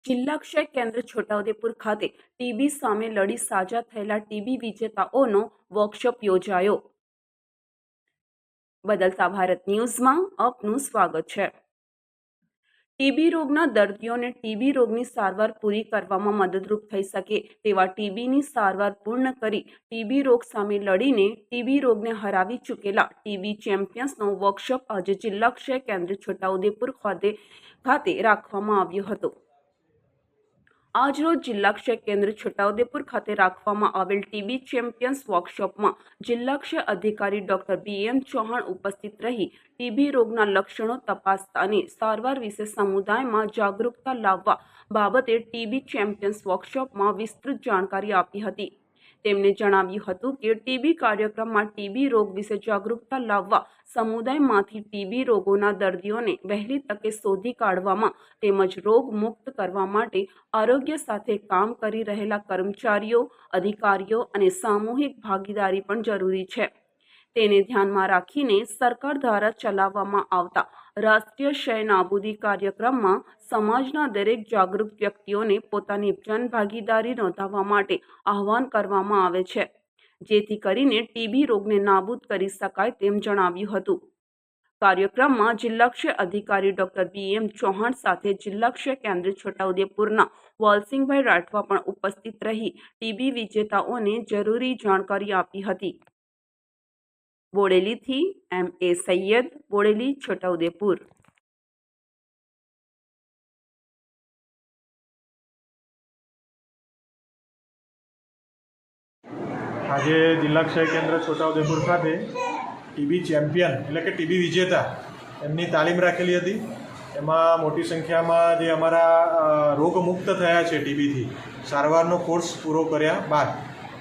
જિલ્લા ક્ષય કેન્દ્ર છોટાઉદેપુર ખાતે ટીબી સામે લડી સાજા થયેલા ટીબી વિજેતાઓનો વર્કશોપ યોજાયો। બદલતા ભારત ન્યૂઝમાં આપનું સ્વાગત છે। ટીબી રોગના દર્દીઓને ટીબી રોગની સારવાર પૂરી કરવામાં મદદરૂપ થઈ શકે તેવા ટીબીની સારવાર પૂર્ણ કરી ટીબી રોગ સામે લડીને ટીબી રોગને હરાવી ચૂકેલા ટીબી ચેમ્પિયન્સનો વર્કશોપ આજે જિલ્લા ક્ષય કેન્દ્ર છોટાઉદેપુર ખાતે રાખવામાં આવ્યો હતો। આજરોજ જિલ્લા ક્ષય કેન્દ્ર છોટાઉદેપુર ખાતે રાખવામાં આવેલ ટીબી ચેમ્પિયન્સ વર્કશોપમાં જિલ્લા ક્ષય અધિકારી ડોક્ટર BM ચૌહાણ ઉપસ્થિત રહી ટીબી રોગના લક્ષણો તપાસતા અને સારવાર વિશે સમુદાયમાં જાગૃતતા લાવવા બાબતે ટીબી ચેમ્પિયન્સ વર્કશોપમાં વિસ્તૃત જાણકારી આપી હતી। તેમણે જણાવ્યું હતું કે ટીબી કાર્યક્રમમાં ટીબી રોગ વિશે જાગૃતતા લાવવા સમુદાયમાંથી ટીબી રોગોના દર્દીઓને વહેલી તકે શોધી કાઢવામાં તેમજ રોગ મુક્ત કરવા માટે આરોગ્ય સાથે કામ કરી રહેલા કર્મચારીઓ, અધિકારીઓ અને સામૂહિક ભાગીદારી પણ જરૂરી છે। તેને ધ્યાનમાં રાખીને સરકાર દ્વારા ચલાવવામાં આવતા રાષ્ટ્રીય ક્ષય નાબૂદી કાર્યક્રમમાં સમાજના દરેક જાગૃત વ્યક્તિઓને પોતાની જનભાગીદારી નોંધાવવા માટે આહવાન કરવામાં આવે છે, જેથી કરીને ટીબી રોગને નાબૂદ કરી શકાય તેમ જણાવ્યું હતું। કાર્યક્રમમાં જિલ્લા ક્ષય અધિકારી ડોક્ટર BM ચૌહાણ સાથે જિલ્લા ક્ષય કેન્દ્ર છોટાઉદેપુરના વાલસિંહભાઈ રાઠવા પણ ઉપસ્થિત રહી ટીબી વિજેતાઓને જરૂરી જાણકારી આપી હતી। બોડેલીથી MA સૈયદ, બોડેલી, છોટાઉદેપુર। આજે જિલ્લા ક્ષય કેન્દ્ર છોટાઉદેપુર ખાતે ટીબી ચેમ્પિયન એટલે કે ટીબી વિજેતા એમની તાલીમ રાખેલી હતી। એમાં મોટી સંખ્યામાં જે અમારા રોગમુક્ત થયા છે ટીબીથી સારવારનો કોર્સ પૂરો કર્યા બાદ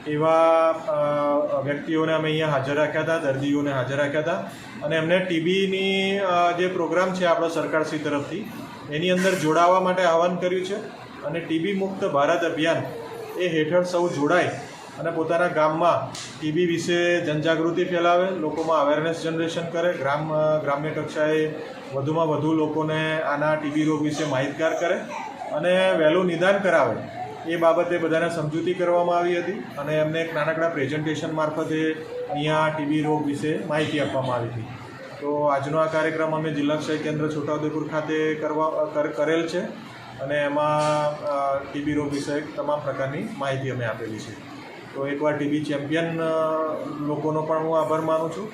એવા વ્યક્તિઓને અમે અહીંયા હાજર રાખ્યા હતા, દર્દીઓને હાજર રાખ્યા હતા અને એમને ટીબીની જે પ્રોગ્રામ છે આપણો સરકારશ્રી તરફથી એની અંદર જોડાવા માટે આહવાન કર્યું છે અને ટીબી મુક્ત ભારત અભિયાન એ હેઠળ સૌ જોડાય અને પોતાના ગામમાં ટીબી વિશે જનજાગૃતિ ફેલાવે, લોકોમાં અવેરનેસ જનરેશન કરે, ગ્રામ્ય કક્ષાએ વધુમાં વધુ લોકોને આના ટીબી રોગ વિશે માહિતગાર કરે અને વહેલું નિદાન કરાવે એ બાબતે બધાને સમજૂતી કરવામાં આવી હતી અને એમને એક નાનકડા પ્રેઝન્ટેશન મારફતે અહીંયા ટીબી રોગ વિશે માહિતી આપવામાં આવી હતી। તો આજનો આ કાર્યક્રમ અમે જિલ્લા ક્ષય કેન્દ્ર છોટાઉદેપુર ખાતે કરેલ છે અને એમાં ટીબી રોગ વિશે તમામ પ્રકારની માહિતી અમે આપેલી છે। તો એકવાર ટીબી ચેમ્પિયન લોકોનો પણ હું આભાર માનું છું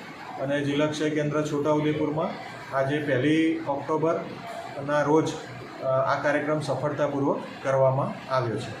અને જિલ્લા ક્ષય કેન્દ્ર છોટાઉદેપુરમાં આજે 1 ઓક્ટોબરના રોજ આ કાર્યક્રમ સફળતાપૂર્વક કરવામાં આવ્યો છે।